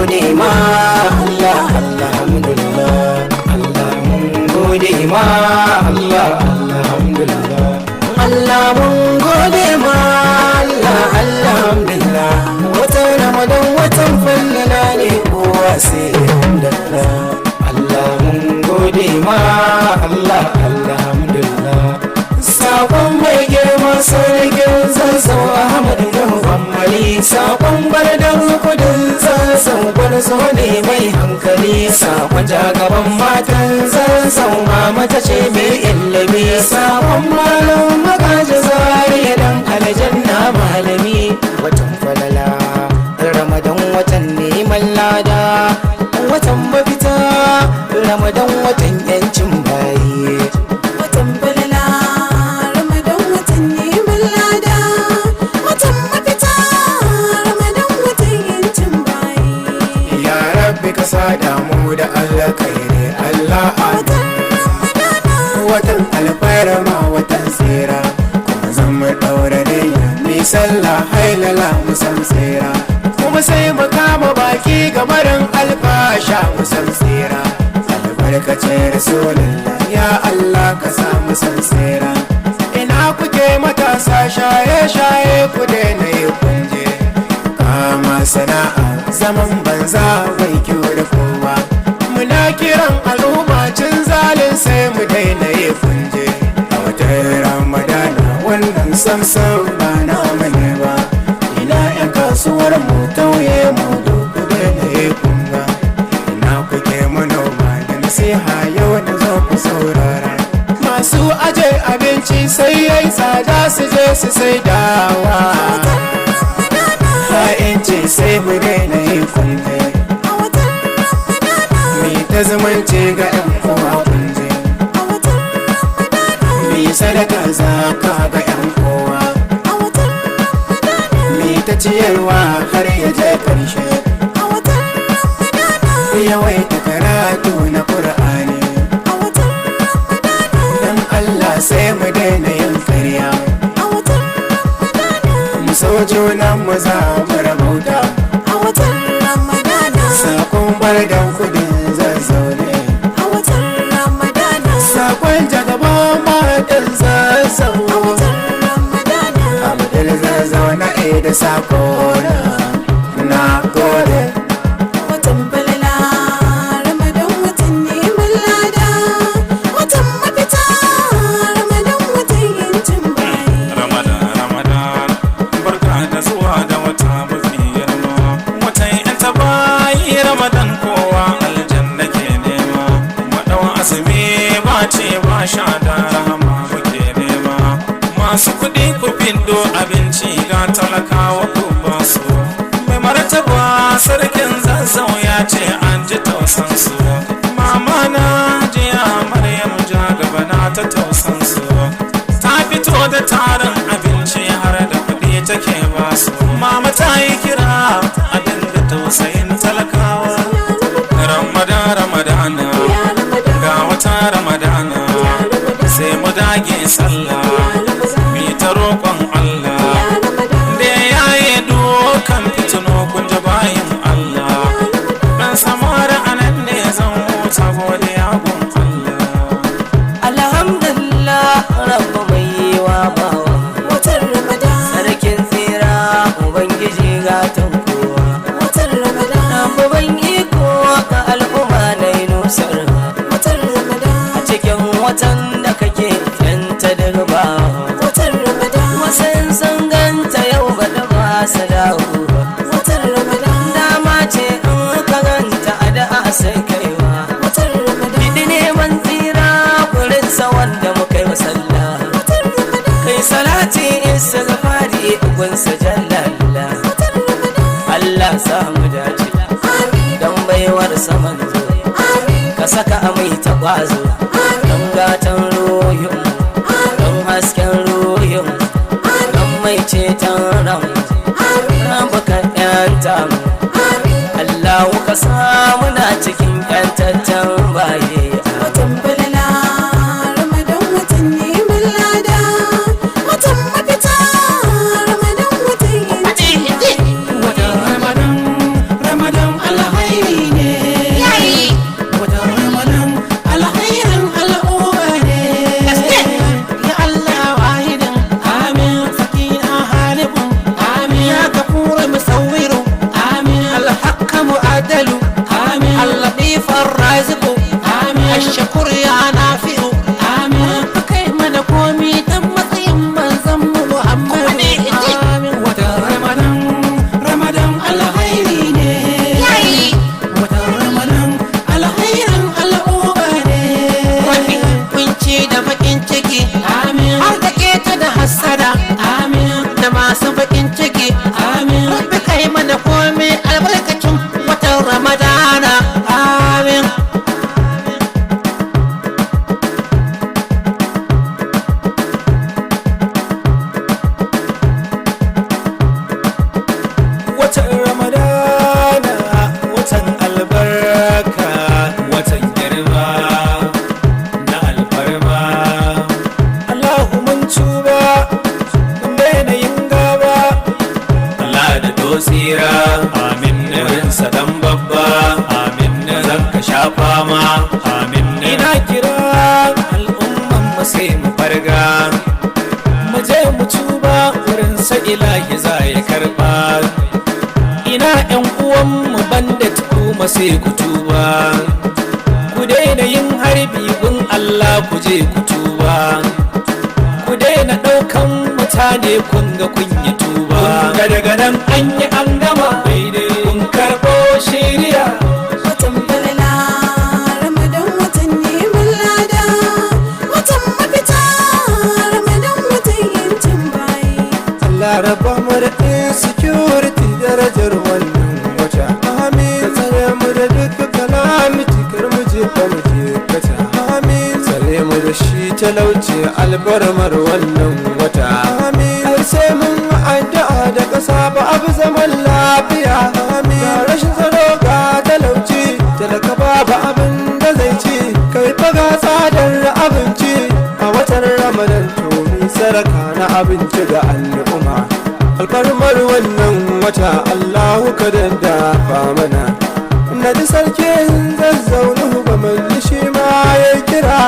gode ma Allah alhamdulillah Allah mun gode ma Allah alhamdulillah Allah mun gode ma Allah alhamdulillah watan Ramadan watan fallala ne kowa sai alhamdulillah Allah mun gode ma Allah alhamdulillah sakon mai girma sarkin zazzau Ahmad Muhammadi sakon bardan kudin zazzau gwarzo ne mai hankali sakon jagaban matan zazzau mama ta ce mai ilimi sakon malam magaji zariya dan aljanna malami watan falala Ramadan watan neman lada watan mafita Ramadan watan yancin bayi watan falala Ramadan watan neman lada watan mafita Ramadan watan yancin bayi ya rabbi ka sada mu da alkhairi Allah watan alfarma watan tsira kuma zan mu daura niyya mi sallah hailala mu san tsira kuma sai mu kama baki ga barin alfasha mu san tsira albarkacin rasulullah ya Allah ka sa mu san tsira ina kuke matasa shaye-shaye ku daina yi kunje kama sana'a zaman banza bai kyau da kowa muna kiran al'umma cin zalin sai mu daina yi kunje a watan ramadana wannan samsam ba na mane ba ina yan kasuwar mu tauye mu duk daina yi kunga ina kuke manoma da nasiha yau da zo ku saurara masu aje abinci sai yayi tsada su je su sai dawa ha'inci sai mu daina yi kunje ta zumunci ga yan kowa kunje mi sadaka zaka ga yan kowa mi ta ciyarwa har ya je karshe yawaita karatu na Qur'ani dan Allah sai mu daina yin karya mu so junan mu za mu rabauta sakon bardan kudin zaune a watan Ramadana sakon jagaban matan zazzau a watan Ramadana Abdul zazzau na da sakona na gode watan balala Ramadan watan neman lada watan mafita Ramadan watan yancin bayi Ramadan barka da zuwa da wata mafi girma watan yanta bayi Ramadan kowa aljanna ke nema madau azumi ba ce ba sha da rahama muke nema masu kuɗi ku bindo abinci ga talakawa ku ba su mai martaba sarkin zazzau ya ce an ji tausan su mama na jiya Maryam ja gaba na ta tausan su ta fito da tarin abinci har da kuɗi take ba su mama ta yi kira a dinga tausayin talakawa Ramadana ga wata Ramadana sai mu dage sallah mi ta roƙon Allah da yayi dokan fitino kun ji bayin Allah dan samara anan ne zan huta godiya gun Allah alhamdulillah rabbu mai yiwa bawa watan Ramadan sarkin tsira ubangiji gatan kowa watan Ramadan babban iko ga al'umma na yi nusar watan Ramadan a cikin watan da kake yanta daga bawa watan Ramadan wasan sun ganta yau ba da ba su dawo watan Ramadan dama ce in ka ganta a da'a sai kaiwa watan Ramadan bidi neman tsira gurin sa wanda muka yi masalla watan Ramadan kai salati isa gafari gunsa jallalla watan Ramadan Allah samu dace dan baiwar saman zo ka saka amai ta kwazo dan gatan ruhin dan hasken ruhin dan mai ceton ran baka yanta mu Allah ka samu na cikin yantaccen baye watan balala Ramadan watan neman lada watan mafita Ramadan watan yanci watan Ramadan Allah zo tsira amin wurinsa dan babba amin zan ka sha fama amin ina kira al'umman mu sai mu farga mu je mu tuba wurinsa ilahi za ya karba ina yan uwan mu banda tukuma sai ku tuba ku daina yin harbi gun Allah ku je ku tuba ku daina ɗaukan mutane kun ga kun yi tuba ga daga nan an yi an gama daidai kun karɓo shiriya watan falala Ramadan watan neman lada watan mafita Ramadan watan yancin bayi Allah raba mu da insecurity darajar wannan wata amin ka tsare mu da duka calamity kar mu je fa mu je kata amin tsare mu da shi talauci albarmar wannan wata amin har sai mun addu'a da kasa ba abu zaman lafiya amin ga rashin tsaro ga talauci talaka babu abin da zai ci kai fa ga tsadar abinci a watan Ramadan to mi saraka na abinci ga al'umma alfarmar wannan wata Allahu ka daddafa mana na ji sarkin zazzaunu ba shi ma ya kira